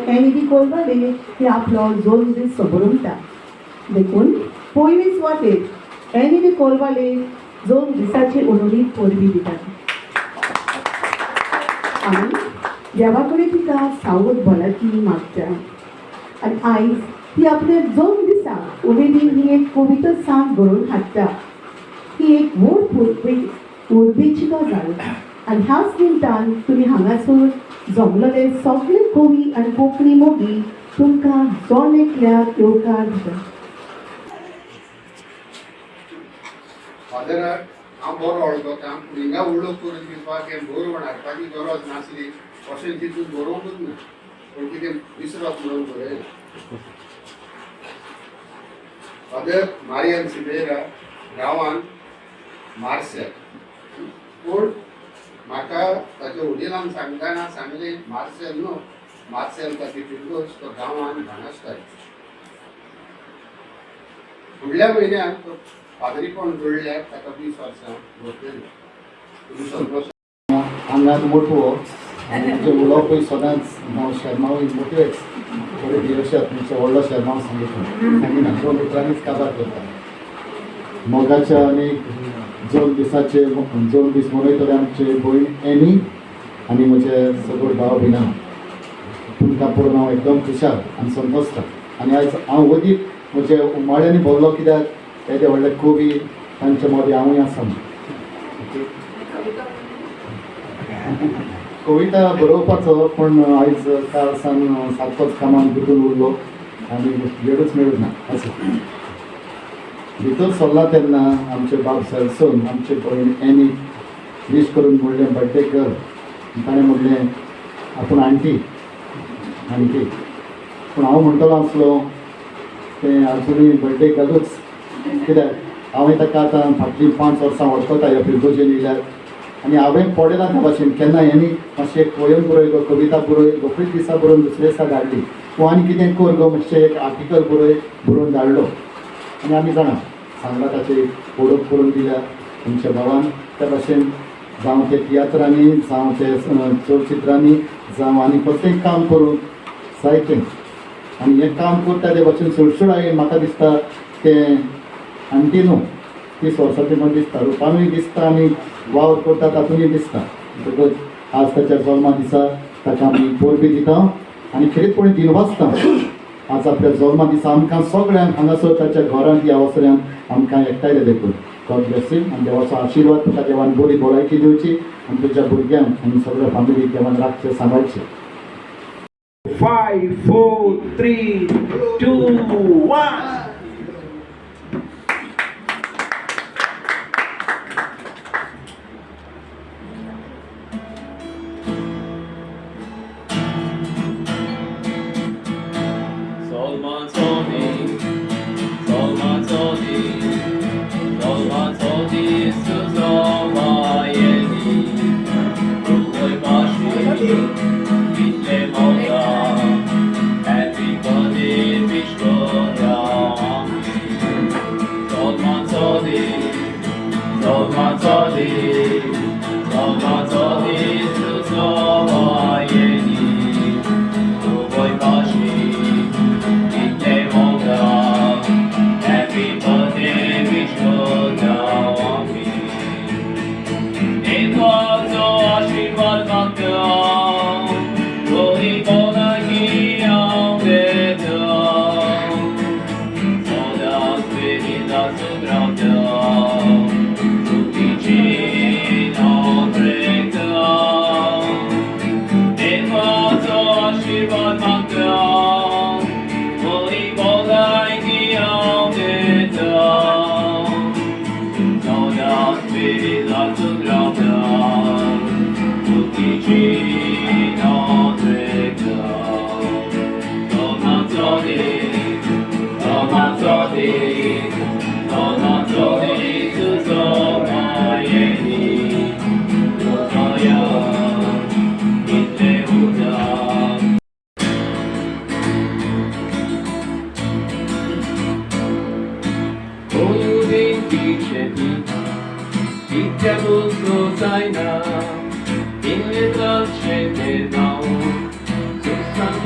एनिदी कोलवाले हे आपलो जोल्म'दीस सबोरता देखून पयली सुवातेर एनिदी कोलवाले जोल्म'दिसाची उडोणी परबी दितात आनी देवा कडेन तिका सावध भलायकी मागता आनी आयज ती आपल्या जोल्म'दिसाक उमेदीन ही एक कोविता सांज बरोवन हाडटा ही एक व्हड उर्बेची गजाल आनी ह्याच निमतान तुमी हांगासर जमलेले सगळे कवी आनी कोंकणी मोगी तुमकां जोड एकल्याक येवकार दिता. फादर हांव बरो वळखता हिंगा उलोवप करून दिवपाक हें बरोवन हाडपाची गरज नासली अशें चिंतून बरोवंकूच ना पूण कितें विसरप म्हणून बरयलें. फादर मारियन सिबेरा गांवांत मार्सेल पूण म्हाका ताच्या वडिलांक सांगतना सांगलें मार्सेल न्हू मार्सेल कॅपिटल्स तो गांवांत बाणासताय. फुडल्या म्हयन्यान तो फादरीपण जोडल्यार ताका 20 वर्सां भरतली. आंगात मोठवो आनी तुजे उलोवपूय सदांच हांव शर्मावय मोठवेच थोडे दिवसात तुमचो व्हडलो शर्माव सांगिना 2 मित्रांनीच काबार करता. मोगाच्या आनी जोल्म'दिसाचे जोल्म'दीस मनयतले आमचे भयण एनी आनी म्हजे सगळे भाव भयणां तुमकां पळोवन हांव एकदम खुशाल आनी संतोश्ट. आनी आयज हांव अदीक म्हजे उमाळ्यांनी भरलो कित्याक येदे व्हडले कवी तांचे मदीं हांवूय आसा. कविता बरोवपाचो पूण आयज काल सावन सारकोच कामाक गुंतून उरलो आनी वेळूच मेळूंक ना. अशें भितर सरला तेन्ना आमचे बाब सेल्सून आमचे भयण एनी विश करून म्हणलें बर्थडे गर्ल. ताणें म्हणलें आपूण आंटी पूण हांव म्हणटलो आसलो तें आजुनूय बर्थडे गर्लूच कित्याक हांवें ताका आतां फाटलीं 5 वर्सां वळखता ह्या पिरगोजेन येयल्यार आनी हांवें पडलां त्या भाशेन केन्ना एनी मातशें एक पोयम बरय गो कविता बरय रोखडीच दिसा बरोवन दुसऱ्या दिसा धाडली तूं आनी कितें कर गो मातशें एक आर्टिकल बरोवन धाडलो आनी आमी जाणा सांगला ताची ओळख करून दिल्या तुमच्या भावान. त्या भाशेन जावं ते तियात्रांनी जावं ते चलचित्रांनी जावं आनी कसलेंय काम करून जायतें आनी हें काम करता ते भाशेन सुळसुळायेन म्हाका दिसता तें आंटी न्हू 30 वर्सांचें म्हाका दिसता रुपानूय दिसता आनी वावर करता तातूंतय दिसता. म्हणटकच आज ताच्या जल्मा दिसा ताका आमी परबी दिता आनी खरेंचपणी दिनवासता आज आपल्या जल्मा दिसा आमकां सगळ्यांक हांगासर ताच्या घरांत ह्या अवसरांत आमकां एकठांय देखून गॉड ब्लेस यू आनी देवाचो आशिर्वाद तुका देवान बरी भलायकी दिवची आनी तुज्या भुरग्यांक आनी सगळ्या फॅमिलीक देवान राखचें सांबाळचें. 5, 4, 3, 2, 1.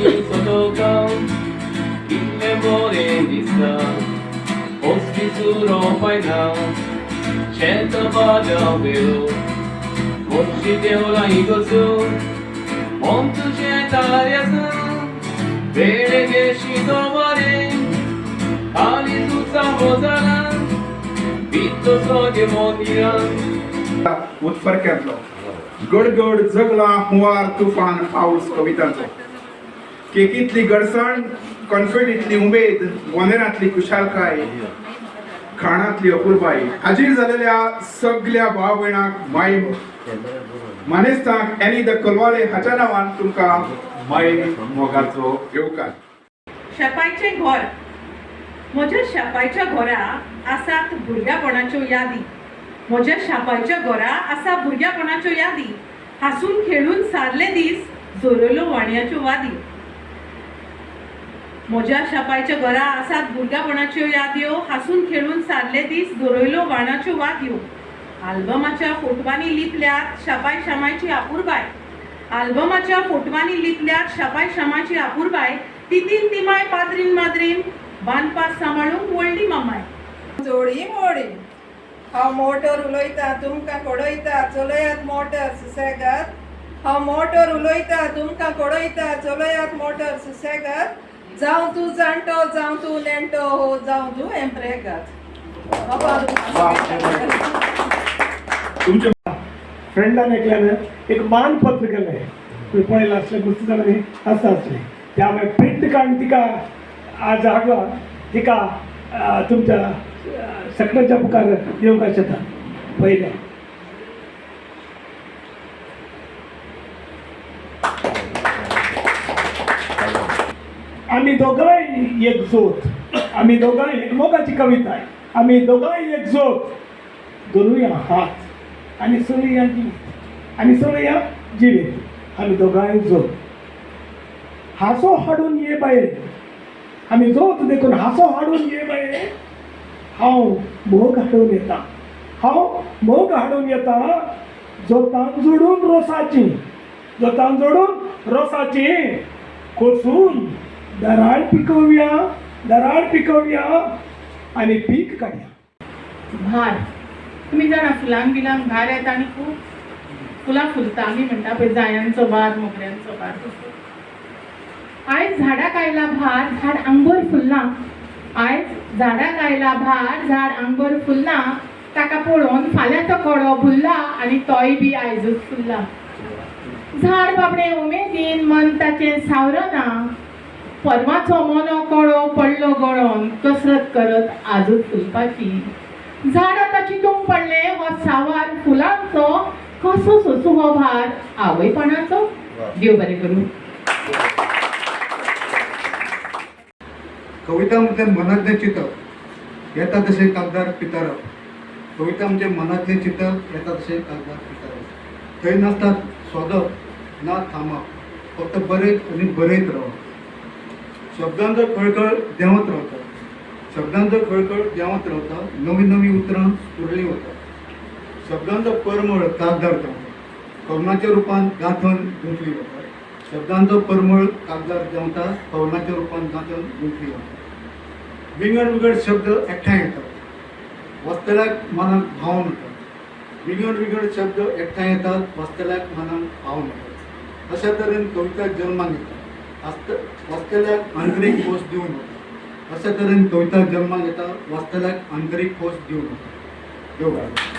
이 소도가 길래 모래니까 호스피스로 파이나 젠터 바다웨로 못시되어라 이것은 멈추지 따라서 베레게 시도마리 아니 수상보다는 빛도 속에 못이란 उत्तर केल्लो गडगड जगला हुंवार तुफान पावस कवितांचो केकींतली गडसण कॉन्फिडंटली उमेद वनेरांतली कुशालकाय खाणांतली अपुरबाई हाजीर जालेल्या सगळ्या भाव भयणांक माय मानेस्तांक एनी द कोलवाले हाच्या नांवान तुमकां माय मोगाचो येवकार. शेपायचें घर. म्हज्या शेपायच्या घरा आसात भुरग्यापणाच्यो यादी. म्हज्या शापायच्या घरा आसा भुरग्यापणाच्यो यादी. हांसून खेळून सारले दीस जोरयल्यो वाणयाच्यो वादी. म्हज्या शापायच्या घरा आसात भुरग्यापणाच्यो याद्यो. हांसून खेळून सारले दीस जोरयल्यो वाण्याच्यो वाद्यो. आल्बमाच्या फोटवांनी लिपल्यात शापाय शामायची आपुरबाय. आल्बमाच्या फोटवांनी लिपल्यात शापाय शामाची आपुरबाय. तितीन तिमाय पात्रीन माद्रीन बांदपास सांबाळूंक व्हडली मामाय. जोडी मोडी हांव मोटर उलयतां तुमकां कळयता चलयात मोटर सुसेगाद. हांव मोटर उलयतां तुमकां कळयता चलयात मोटर सुसेगाद. जावं तूं जाणटो जावं तूं नेणटो हो जावं तूं एम्प्रेगाद. तुमच्या फ्रेंडान ऐकल्यानं एक मानपत्र केलें तुम्ही पळयलां आसलें पुस्तकांनी आसता आसलें ते हांवें प्रिंट काडून तिका आज हाडला. तिका तुमच्या सकल्याच्या मुखार येवंक शकता. पयलें आमी दोगांय एकजोत. आमी दोगांय एकमोगाची कविता. आमी दोगांय एकजोत. धरुया हात आनी सोडुया जिवीत आनी सोडुया जिवीत. आमी दोगांय जोत. हांसो हाडून ये बाये. आमी जोत देखून हांसो हाडून ये बाये. हांव मोग हाडून येता. हांव मोग हाडून येता. जोतान जोडून रोसाची. जोतान जोडून रोसाची. कोसून दराळ पिकोवया. दराळ पिकोवया आनी पीक काडया. भार. तुमी जाणा फुलांक बिलांक भार येता आनी खूब फुलां फुलता. आमी म्हणटा पळय जायांचो भार मोगऱ्यांचो भार. आयज झाडाक आयला भार झाड आंगभर फुल्लां. आयज झाडाक आयला भार झाड आंगभर फुल्लां. ताका पळोवन फाल्यां तो कडो भुल्ला आनी तोय बी आयजूच फुल्ला. झाड बाबडे उमेदीन मन ताचें सावरना. परवाचो मोनो कळो पडलो गळोन कसरत करत आजूच फुलपाची. झाड आतां चिंतूंक पडलें हो सावार फुलांचो कसो सोंसू हो भार आवयपणाचो. देव बरें करूं. कविता म्हणजे मनातले चिंतप येता तशें कागदार पितारप. कविता म्हणजे मनातले चिंतप येता तशें कागदार पितारप. थंय नासतात सोदप ना थांबप फक्त बरयत आनी बरयत रावप. शब्दांचो खळखळ देंवत रावता. शब्दांचो खळखळ देंवत रावता. नवी नवी उतरां उरलीं वता. शब्दांचो परमळ कागदार देंवता. कवनाच्या रुपान गांथून गुंतली वता. शब्दांचो परमळ कागदार देंवता. कवनाच्या रुपान गांथून गुंतली वता. विंगड विंगड शब्द एकठांय येतात. वाचतल्याक मनाक भावून येतात. विंगड विंगड शब्द एकठांय येतात. वाचतल्याक मनाक भावून येतात. अशा तरेन कविता जल्माक येता. वाचतल्याक आंतरीक खोस दिवन वता. अशा तरेन कविता जल्माक येता. वाचतल्याक आंतरीक खोस दिवन वता. देव बरें.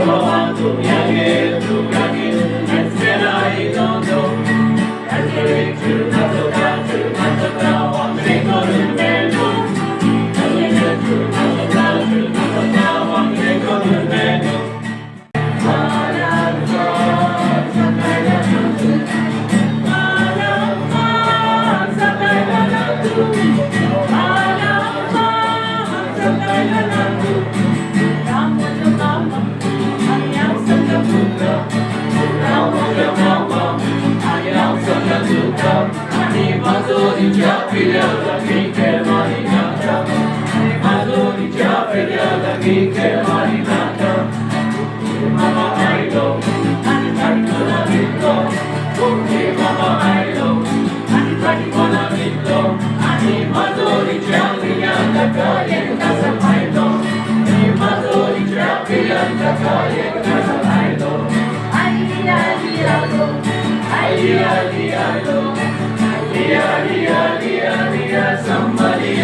trovato mi aiuto grandi spierai tanto Tarik Somebody